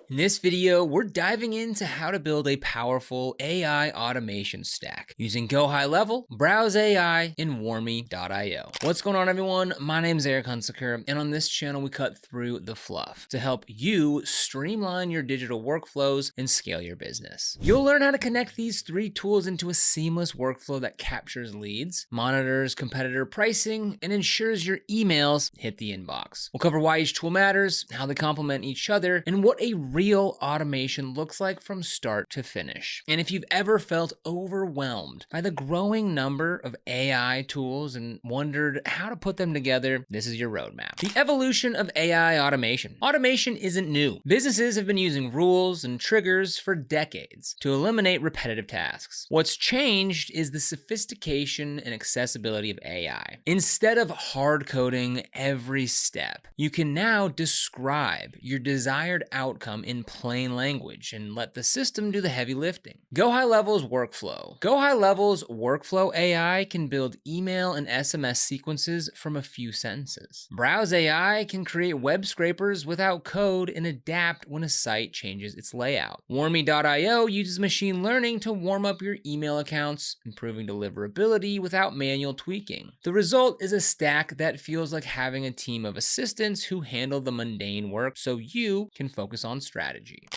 In this video, we're diving into how to build a powerful AI automation stack using GoHighLevel, Browse.ai, and Warmy.io. What's going on, everyone? My name is Eric Hunsaker, and on this channel, we cut through the fluff to help you streamline your digital workflows and scale your business. You'll learn how to connect these three tools into a seamless workflow that captures leads, monitors competitor pricing, and ensures your emails hit the inbox. We'll cover why each tool matters, how they complement each other, and what a real automation looks like from start to finish. And if you've ever felt overwhelmed by the growing number of AI tools and wondered how to put them together, this is your roadmap. The evolution of AI automation. Automation isn't new. Businesses have been using rules and triggers for decades to eliminate repetitive tasks. What's changed is the sophistication and accessibility of AI. Instead of hard coding every step, you can now describe your desired outcome in plain language and let the system do the heavy lifting. GoHighLevel's workflow. GoHighLevel's workflow AI can build email and SMS sequences from a few sentences. Browse.ai can create web scrapers without code and adapt when a site changes its layout. Warmy.io uses machine learning to warm up your email accounts, improving deliverability without manual tweaking. The result is a stack that feels like having a team of assistants who handle the mundane work so you can focus on strategy.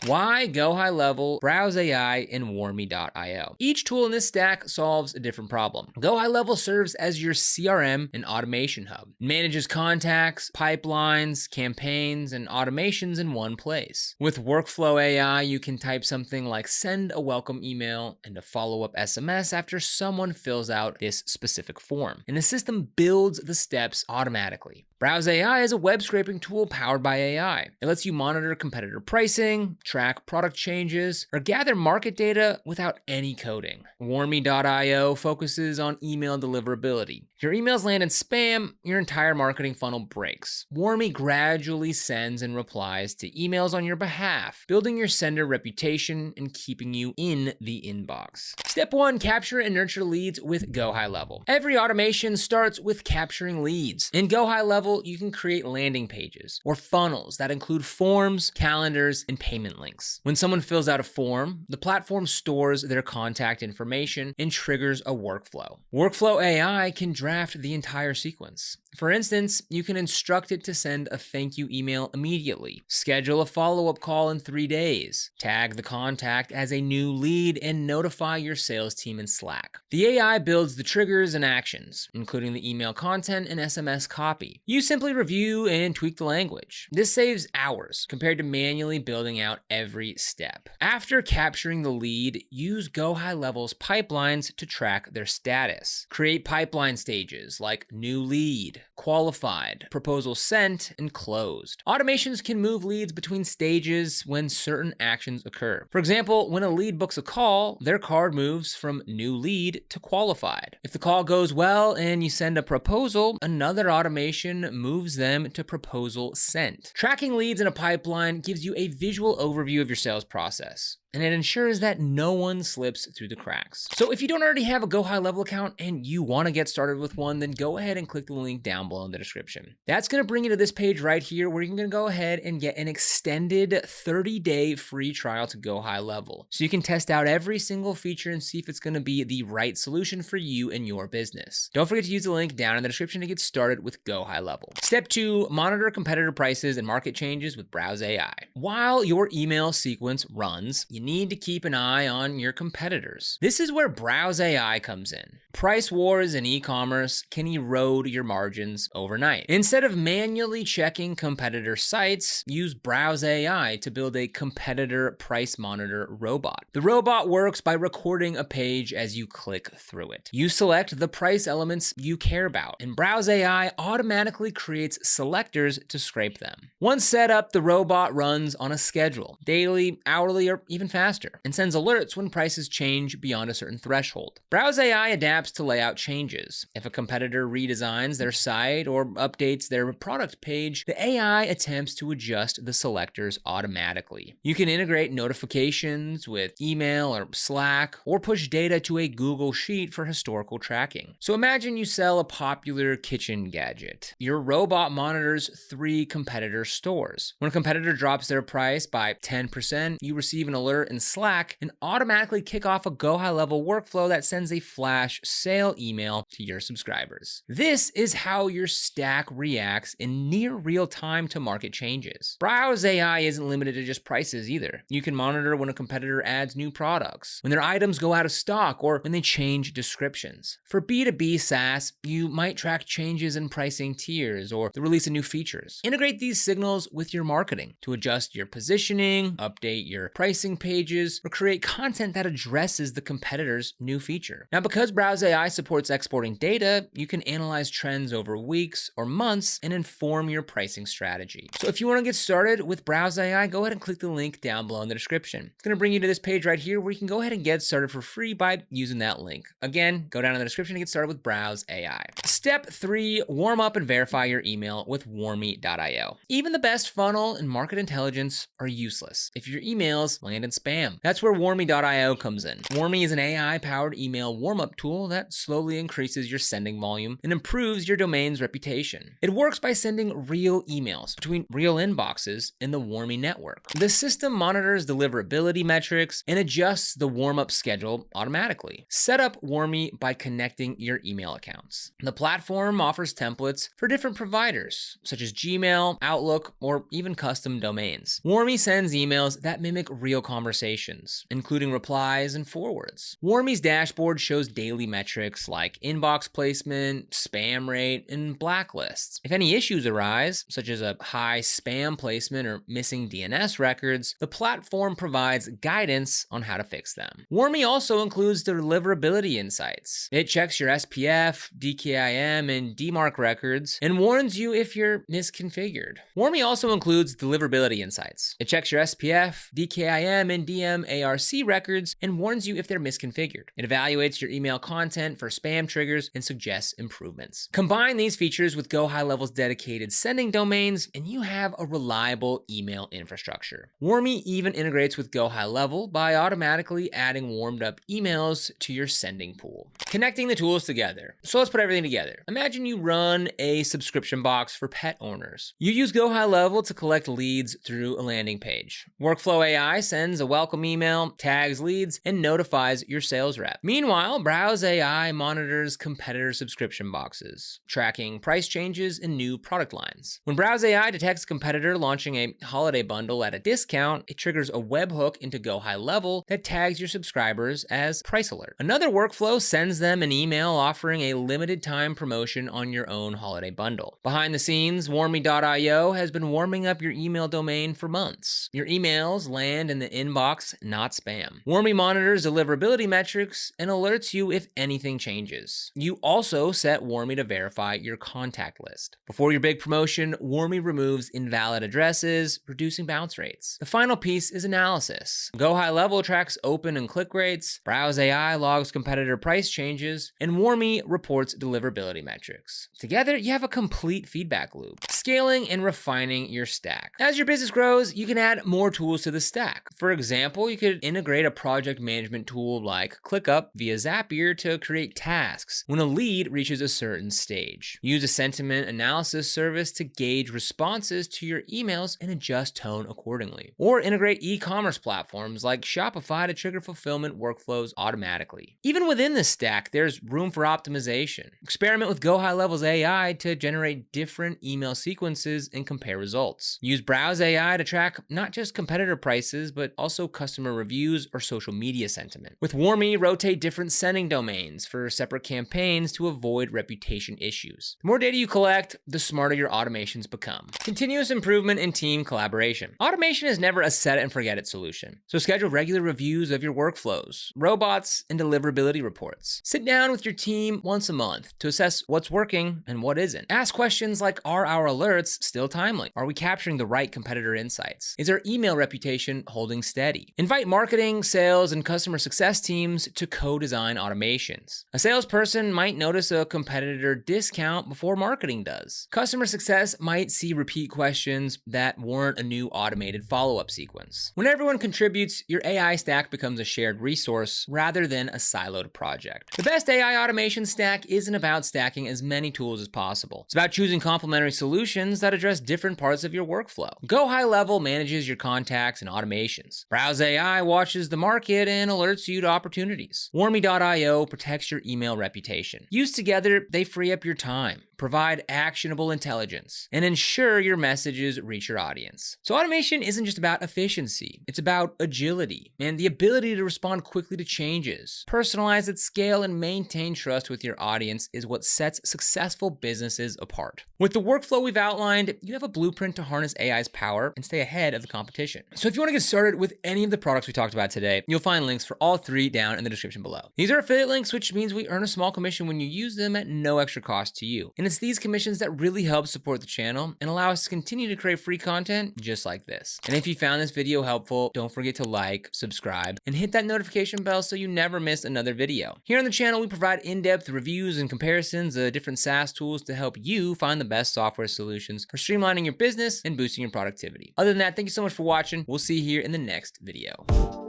Why GoHighLevel, Browse.ai, and Warmy.io? Each tool in this stack solves a different problem. GoHighLevel serves as your CRM and automation hub. It manages contacts, pipelines, campaigns, and automations in one place. With Workflow AI, you can type something like send a welcome email and a follow-up SMS after someone fills out this specific form, and the system builds the steps automatically. Browse.ai is a web scraping tool powered by AI. It lets you monitor competitor pricing, track product changes, or gather market data without any coding. Warmy.io focuses on email deliverability. If your emails land in spam, your entire marketing funnel breaks. Warmy gradually sends and replies to emails on your behalf, building your sender reputation and keeping you in the inbox. Step 1, capture and nurture leads with GoHighLevel. Every automation starts with capturing leads. In GoHighLevel, you can create landing pages or funnels that include forms, calendars, and payment links. When someone fills out a form, the platform stores their contact information and triggers a workflow. Workflow AI can draft the entire sequence. For instance, you can instruct it to send a thank you email immediately, schedule a follow-up call in 3 days, tag the contact as a new lead, and notify your sales team in Slack. The AI builds the triggers and actions, including the email content and SMS copy. You simply review and tweak the language. This saves hours compared to manually building out every step. After capturing the lead, use GoHighLevel's pipelines to track their status. Create pipeline stages like new lead, qualified, proposal sent, and closed. Automations can move leads between stages when certain actions occur. For example, when a lead books a call, their card moves from new lead to qualified. If the call goes well and you send a proposal, another automation moves them to proposal sent. Tracking leads in a pipeline gives you a visual overview of your sales process, and it ensures that no one slips through the cracks. So if you don't already have a GoHighLevel account and you want to get started with one, then go ahead and click the link down below in the description. That's going to bring you to this page right here where you're going to go ahead and get an extended 30-day free trial to GoHighLevel. So you can test out every single feature and see if it's going to be the right solution for you and your business. Don't forget to use the link down in the description to get started with GoHighLevel. Step 2, monitor competitor prices and market changes with Browse.ai. While your email sequence runs, you need to keep an eye on your competitors. This is where Browse.ai comes in. Price wars in e-commerce can erode your margins overnight. Instead of manually checking competitor sites, use Browse.ai to build a competitor price monitor robot. The robot works by recording a page as you click through it. You select the price elements you care about, and Browse.ai automatically creates selectors to scrape them. Once set up, the robot runs on a schedule, daily, hourly, or even faster and sends alerts when prices change beyond a certain threshold. Browse.ai adapts to layout changes. If a competitor redesigns their site or updates their product page, the AI attempts to adjust the selectors automatically. You can integrate notifications with email or Slack, or push data to a Google Sheet for historical tracking. So imagine you sell a popular kitchen gadget. Your robot monitors 3 competitor stores. When a competitor drops their price by 10%, you receive an alert in Slack and automatically kick off a GoHighLevel workflow that sends a flash sale email to your subscribers. This is how your stack reacts in near real time to market changes. Browse.ai isn't limited to just prices either. You can monitor when a competitor adds new products, when their items go out of stock, or when they change descriptions. For B2B SaaS, you might track changes in pricing tiers or the release of new features. Integrate these signals with your marketing to adjust your positioning, update your pricing pages, or create content that addresses the competitor's new feature. Now, because Browse.ai supports exporting data, you can analyze trends over weeks or months and inform your pricing strategy. So if you want to get started with Browse.ai, go ahead and click the link down below in the description. It's going to bring you to this page right here where you can go ahead and get started for free by using that link. Again, go down in the description to get started with Browse.ai. Step 3, warm up and verify your email with Warmy.io. Even the best funnel and market intelligence are useless if your emails land in spam. That's where Warmy.io comes in. Warmy is an AI-powered email warm-up tool that slowly increases your sending volume and improves your domain's reputation. It works by sending real emails between real inboxes in the Warmy network. The system monitors deliverability metrics and adjusts the warm-up schedule automatically. Set up Warmy by connecting your email accounts. The platform offers templates for different providers, such as Gmail, Outlook, or even custom domains. Warmy sends emails that mimic real conversations, including replies and forwards. Warmy's dashboard shows daily metrics like inbox placement, spam rate, and blacklists. If any issues arise, such as a high spam placement or missing DNS records, the platform provides guidance on how to fix them. Warmy also includes deliverability insights. It checks your SPF, DKIM, and DMARC records and warns you if you're misconfigured. Warmy also includes deliverability insights. It checks your SPF, DKIM, and DMARC records and warns you if they're misconfigured. It evaluates your email content for spam triggers and suggests improvements. Combine these features with GoHighLevel's dedicated sending domains, and you have a reliable email infrastructure. Warmy even integrates with GoHighLevel by automatically adding warmed up emails to your sending pool. Connecting the tools together. So let's put everything together. Imagine you run a subscription box for pet owners. You use GoHighLevel to collect leads through a landing page. Workflow AI sends a welcome email, tags leads, and notifies your sales rep. Meanwhile, Browse.ai monitors competitor subscription boxes, tracking price changes and new product lines. When Browse.ai detects a competitor launching a holiday bundle at a discount, it triggers a webhook into GoHighLevel that tags your subscribers as price alert. Another workflow sends them an email offering a limited time promotion on your own holiday bundle. Behind the scenes, Warmy.io has been warming up your email domain for months. Your emails land in the inbox, not spam. Warmy monitors deliverability metrics and alerts you if anything changes. You also set Warmy to verify your contact list. Before your big promotion, Warmy removes invalid addresses, reducing bounce rates. The final piece is analysis. GoHighLevel tracks open and click rates, Browse.ai logs competitor price changes, and Warmy reports deliverability metrics. Together, you have a complete feedback loop. Scaling and refining your stack. As your business grows, you can add more tools to the stack. For example, you could integrate a project management tool like ClickUp via Zapier to create tasks when a lead reaches a certain stage. Use a sentiment analysis service to gauge responses to your emails and adjust tone accordingly. Or integrate e-commerce platforms like Shopify to trigger fulfillment workflows automatically. Even within the stack, there's room for optimization. Experiment with GoHighLevel's AI to generate different email sequences and compare results. Use Browse.ai to track not just competitor prices, but also customer reviews or social media sentiment. With Warmy, rotate different sending domains for separate campaigns to avoid reputation issues. The more data you collect, the smarter your automations become. Continuous improvement and team collaboration. Automation is never a set and forget it solution. So schedule regular reviews of your workflows, robots, and deliverability reports. Sit down with your team once a month to assess what's working and what isn't. Ask questions like, are our alerts still timely? Are we capturing the right competitor insights? Is our email reputation holding steady? steady. Invite marketing, sales, and customer success teams to co-design automations. A salesperson might notice a competitor discount before marketing does. Customer success might see repeat questions that warrant a new automated follow-up sequence. When everyone contributes, your AI stack becomes a shared resource rather than a siloed project. The best AI automation stack isn't about stacking as many tools as possible. It's about choosing complementary solutions that address different parts of your workflow. GoHighLevel manages your contacts and automations. Browse.ai watches the market and alerts you to opportunities. Warmy.io protects your email reputation. Used together, they free up your time, provide actionable intelligence, and ensure your messages reach your audience. So automation isn't just about efficiency, it's about agility and the ability to respond quickly to changes. Personalize at scale and maintain trust with your audience is what sets successful businesses apart. With the workflow we've outlined, you have a blueprint to harness AI's power and stay ahead of the competition. So if you want to get started with any of the products we talked about today, you'll find links for all three down in the description below. These are affiliate links, which means we earn a small commission when you use them at no extra cost to you. And it's these commissions that really help support the channel and allow us to continue to create free content just like this. And if you found this video helpful, don't forget to like, subscribe, and hit that notification bell so you never miss another video. Here on the channel, we provide in-depth reviews and comparisons of different SaaS tools to help you find the best software solutions for streamlining your business and boosting your productivity. Other than that, thank you so much for watching. We'll see you here in the next video.